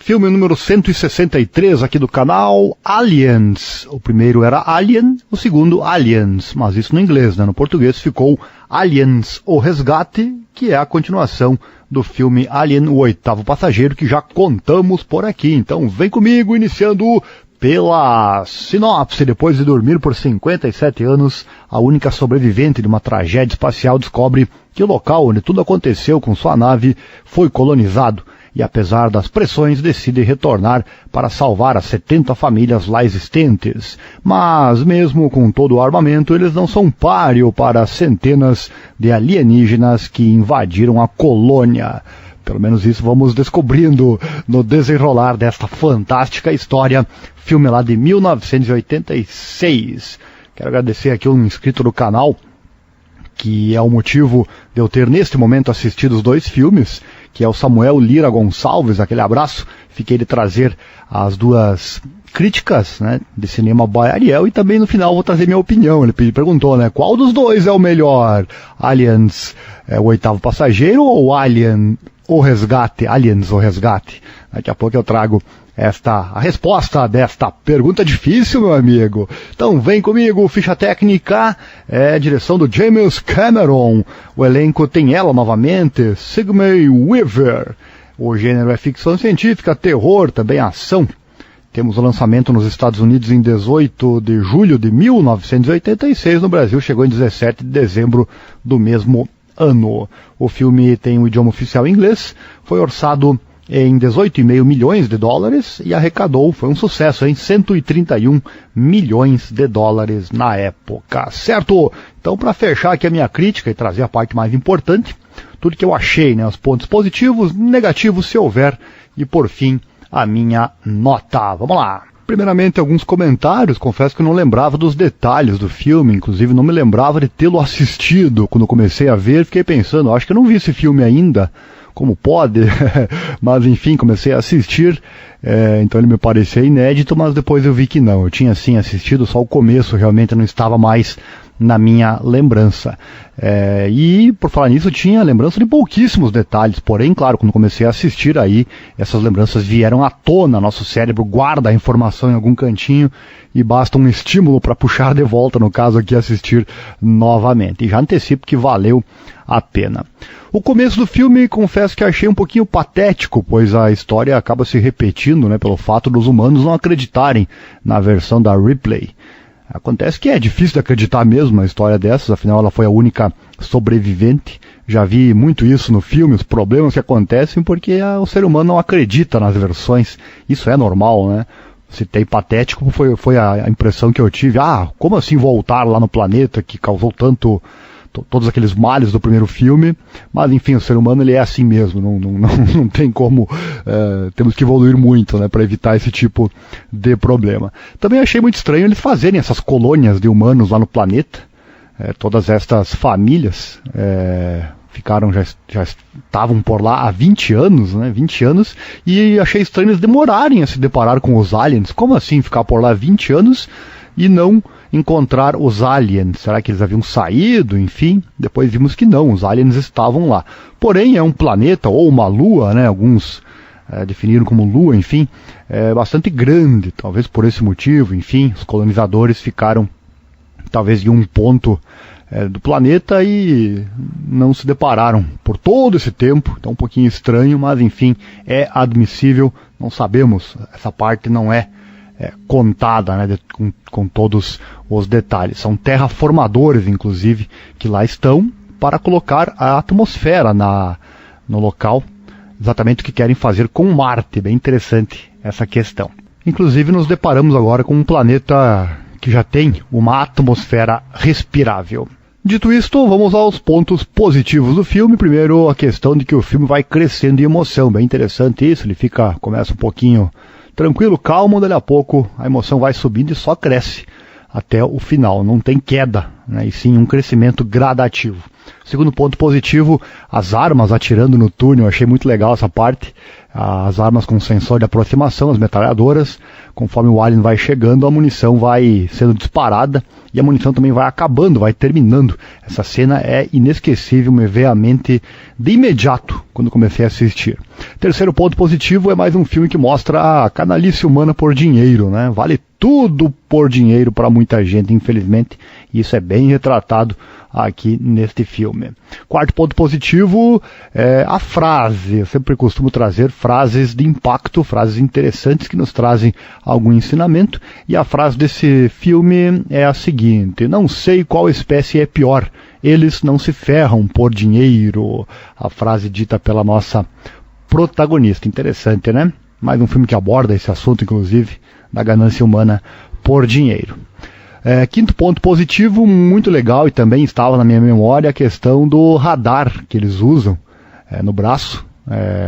Filme número 163 aqui do canal, Aliens. O primeiro era Alien, o segundo Aliens, mas isso no inglês, né? No português ficou Aliens, o Resgate, que é a continuação do filme Alien, o Oitavo Passageiro, que já contamos por aqui. Então vem comigo, iniciando pela sinopse. Depois de dormir por 57 anos, a única sobrevivente de uma tragédia espacial descobre que o local onde tudo aconteceu com sua nave foi colonizado. E apesar das pressões, decide retornar para salvar as 70 famílias lá existentes. Mas mesmo com todo o armamento, eles não são páreo para centenas de alienígenas que invadiram a colônia. Pelo menos isso vamos descobrindo no desenrolar desta fantástica história, filme lá de 1986. Quero agradecer aqui um inscrito do canal, que é o motivo de eu ter neste momento assistido os dois filmes, que é o Samuel Lira Gonçalves. Aquele abraço. Fiquei de trazer as duas críticas, né, de cinema by Ariel, e também no final vou trazer minha opinião. Ele perguntou, né, qual dos dois é o melhor? Aliens, o Oitavo Passageiro, ou Alien, o Resgate? Aliens, o Resgate. Daqui a pouco eu trago a resposta desta pergunta difícil, meu amigo. Então vem comigo, ficha técnica, direção do James Cameron. O elenco tem ela novamente, Sigourney Weaver. O gênero é ficção científica, terror, também ação. Temos o lançamento nos Estados Unidos em 18 de julho de 1986, no Brasil chegou em 17 de dezembro do mesmo ano. O filme tem o idioma oficial inglês, foi orçado em 18,5 milhões de dólares e arrecadou, foi um sucesso, em 131 milhões de dólares na época, certo? Então, para fechar aqui a minha crítica e trazer a parte mais importante, tudo que eu achei, né, os pontos positivos, negativos se houver, e por fim, a minha nota. Vamos lá! Primeiramente, alguns comentários. Confesso que eu não lembrava dos detalhes do filme, inclusive não me lembrava de tê-lo assistido. Quando comecei a ver, fiquei pensando, acho que eu não vi esse filme ainda, como pode, mas enfim, comecei a assistir, então ele me parecia inédito, mas depois eu vi que não, eu tinha sim assistido, só o começo realmente não estava mais na minha lembrança. E por falar nisso, eu tinha lembrança de pouquíssimos detalhes, porém, claro, quando comecei a assistir aí, essas lembranças vieram à tona, nosso cérebro guarda a informação em algum cantinho e basta um estímulo para puxar de volta, no caso aqui, assistir novamente. E já antecipo que valeu a pena. O começo do filme, confesso que achei um pouquinho patético, pois a história acaba se repetindo, né, pelo fato dos humanos não acreditarem na versão da Ripley. Acontece que é difícil de acreditar mesmo a história dessas, afinal ela foi a única sobrevivente. Já vi muito isso no filme, os problemas que acontecem porque o ser humano não acredita nas versões. Isso é normal, né? Citei patético, foi a impressão que eu tive. Como assim voltar lá no planeta que causou todos aqueles males do primeiro filme? Mas enfim, o ser humano ele é assim mesmo, não tem como, temos que evoluir muito, né, para evitar esse tipo de problema. Também achei muito estranho eles fazerem essas colônias de humanos lá no planeta. Todas estas famílias já estavam por lá há 20 anos, né, 20 anos, e achei estranho eles demorarem a se deparar com os aliens. Como assim ficar por lá 20 anos e não encontrar os aliens? Será que eles haviam saído? Enfim, depois vimos que não, os aliens estavam lá. Porém, é um planeta ou uma lua, né? Alguns definiram como lua, enfim, bastante grande, talvez por esse motivo. Enfim, os colonizadores ficaram talvez em um ponto do planeta e não se depararam por todo esse tempo. Então um pouquinho estranho, mas enfim, é admissível. Não sabemos, essa parte não é contada, né, com todos os detalhes. São terraformadores, inclusive, que lá estão para colocar a atmosfera no local, exatamente o que querem fazer com Marte. Bem interessante essa questão. Inclusive nos deparamos agora com um planeta que já tem uma atmosfera respirável. Dito isto, vamos aos pontos positivos do filme. Primeiro, a questão de que o filme vai crescendo em emoção. Bem interessante isso, ele começa um pouquinho tranquilo, calmo, daí a pouco a emoção vai subindo e só cresce até o final. Não tem queda, né, e sim um crescimento gradativo. Segundo ponto positivo, as armas atirando no túnel. Eu achei muito legal essa parte. As armas com sensor de aproximação, as metralhadoras. Conforme o alien vai chegando, a munição vai sendo disparada e a munição também vai acabando, vai terminando. Essa cena é inesquecível, me veio à mente de imediato quando comecei a assistir. Terceiro ponto positivo é mais um filme que mostra a canalice humana por dinheiro, né? Vale tudo por dinheiro para muita gente, infelizmente. E isso é bem retratado aqui neste filme. Quarto ponto positivo é a frase. Eu sempre costumo trazer frases de impacto, frases interessantes que nos trazem algum ensinamento. E a frase desse filme é a seguinte: não sei qual espécie é pior, eles não se ferram por dinheiro. A frase dita pela nossa protagonista. Interessante, né? Mais um filme que aborda esse assunto, inclusive, da ganância humana por dinheiro. Quinto ponto positivo, muito legal, e também estava na minha memória, a questão do radar que eles usam no braço,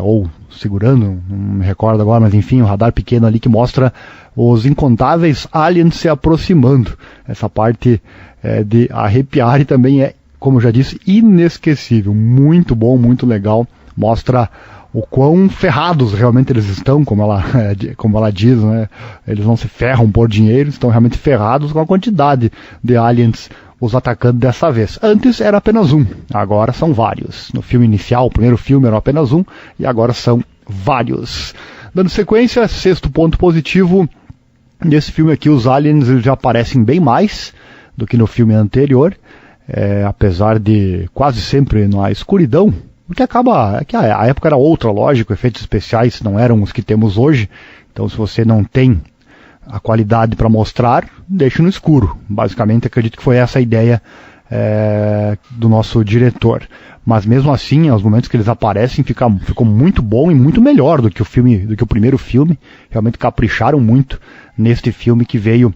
ou segurando, não me recordo agora, mas enfim, um radar pequeno ali que mostra os incontáveis aliens se aproximando. Essa parte de arrepiar e também é, como eu já disse, inesquecível. Muito bom, muito legal, mostra o quão ferrados realmente eles estão, como ela diz, né? Eles não se ferram por dinheiro, estão realmente ferrados com a quantidade de aliens os atacando dessa vez. Antes era apenas um, agora são vários. No filme inicial, o primeiro filme era apenas um, e agora são vários. Dando sequência, sexto ponto positivo, nesse filme aqui os aliens eles já aparecem bem mais do que no filme anterior, apesar de quase sempre na escuridão. Porque que a época era outra, lógico, efeitos especiais não eram os que temos hoje, então se você não tem a qualidade para mostrar, deixe no escuro. Basicamente, acredito que foi essa a ideia do nosso diretor. Mas mesmo assim, os momentos que eles aparecem ficou muito bom e muito melhor do que o primeiro filme. Realmente capricharam muito neste filme que veio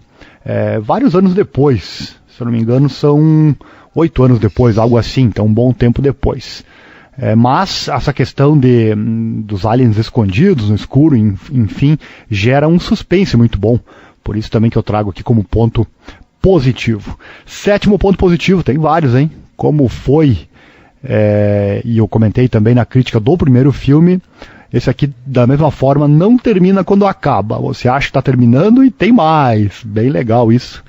vários anos depois. Se eu não me engano, são 8 anos depois, algo assim, então um bom tempo depois. Mas essa questão dos aliens escondidos no escuro, enfim, gera um suspense muito bom. Por isso também que eu trago aqui como ponto positivo. Sétimo ponto positivo, tem vários, hein? Como foi, e eu comentei também na crítica do primeiro filme, esse aqui, da mesma forma, não termina quando acaba. Você acha que está terminando e tem mais. Bem legal isso.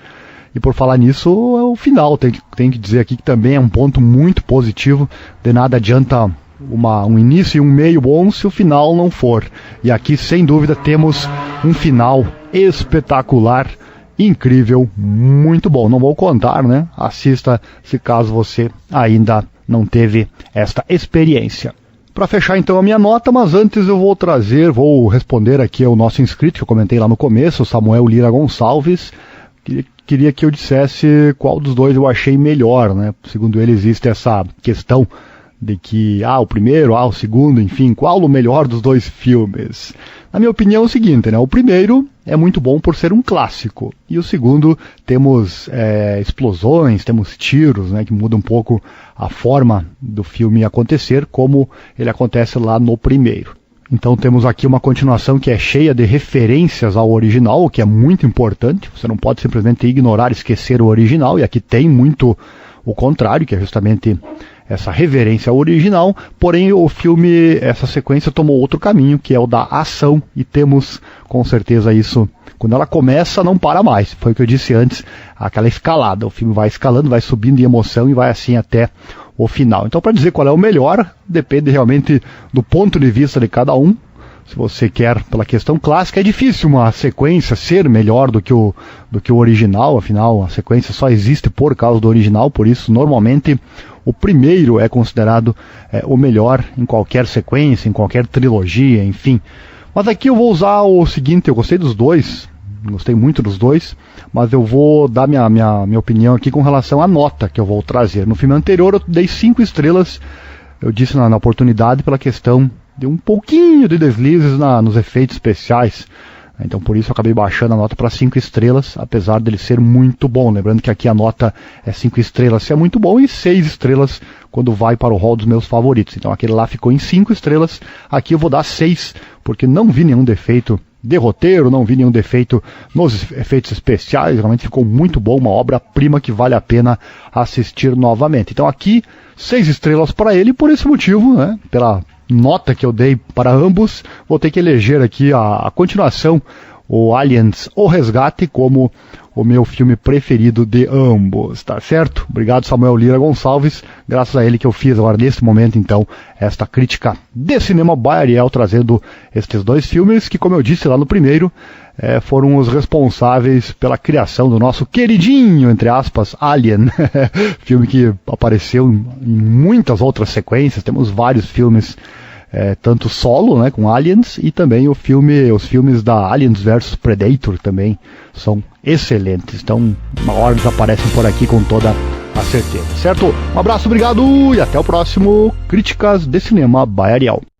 E por falar nisso, é o final. Tem que dizer aqui que também é um ponto muito positivo. De nada adianta um início e um meio bom se o final não for. E aqui, sem dúvida, temos um final espetacular, incrível, muito bom. Não vou contar, né? Assista se caso você ainda não teve esta experiência. Para fechar então a minha nota, mas antes eu vou responder aqui ao nosso inscrito, que eu comentei lá no começo, o Samuel Lira Gonçalves. Queria que eu dissesse qual dos dois eu achei melhor, né? Segundo ele, existe essa questão de que, o primeiro, o segundo, enfim, qual o melhor dos dois filmes? Na minha opinião é o seguinte, né? O primeiro é muito bom por ser um clássico, e o segundo temos explosões, temos tiros, né? Que muda um pouco a forma do filme acontecer, como ele acontece lá no primeiro. Então temos aqui uma continuação que é cheia de referências ao original, o que é muito importante. Você não pode simplesmente ignorar, esquecer o original, e aqui tem muito o contrário, que é justamente essa reverência ao original. Porém, o filme, essa sequência tomou outro caminho, que é o da ação, e temos com certeza isso. Quando ela começa, não para mais. Foi o que eu disse antes, aquela escalada. O filme vai escalando, vai subindo em emoção e vai assim até o final. Então, para dizer qual é o melhor, depende realmente do ponto de vista de cada um. Se você quer pela questão clássica, é difícil uma sequência ser melhor do que o original. Afinal, a sequência só existe por causa do original. Por isso, normalmente, o primeiro é considerado o melhor em qualquer sequência, em qualquer trilogia, enfim. Mas aqui eu vou usar o seguinte: eu gostei dos dois, gostei muito dos dois, mas eu vou dar minha opinião aqui com relação à nota que eu vou trazer. No filme anterior eu dei 5 estrelas, eu disse na oportunidade, pela questão de um pouquinho de deslizes nos efeitos especiais. Então por isso eu acabei baixando a nota para 5 estrelas, apesar dele ser muito bom. Lembrando que aqui a nota é 5 estrelas se é muito bom, e 6 estrelas quando vai para o rol dos meus favoritos. Então aquele lá ficou em 5 estrelas, aqui eu vou dar 6, porque não vi nenhum defeito de roteiro, não vi nenhum defeito nos efeitos especiais, realmente ficou muito bom, uma obra-prima que vale a pena assistir novamente. Então aqui, 6 estrelas para ele, por esse motivo, né, pela nota que eu dei para ambos, vou ter que eleger aqui a continuação, o Aliens, O Resgate, como o meu filme preferido de ambos, tá certo? Obrigado, Samuel Lira Gonçalves, graças a ele que eu fiz agora, nesse momento, então, esta crítica de cinema by Ariel, trazendo estes 2 filmes que, como eu disse lá no primeiro, foram os responsáveis pela criação do nosso queridinho, entre aspas, Alien, filme que apareceu em muitas outras sequências, temos vários filmes, tanto solo, né, com Aliens, e também os filmes da Aliens vs Predator também são excelentes. Então, uma hora eles aparecem por aqui com toda a certeza, certo? Um abraço, obrigado e até o próximo Críticas de Cinema by Ariel.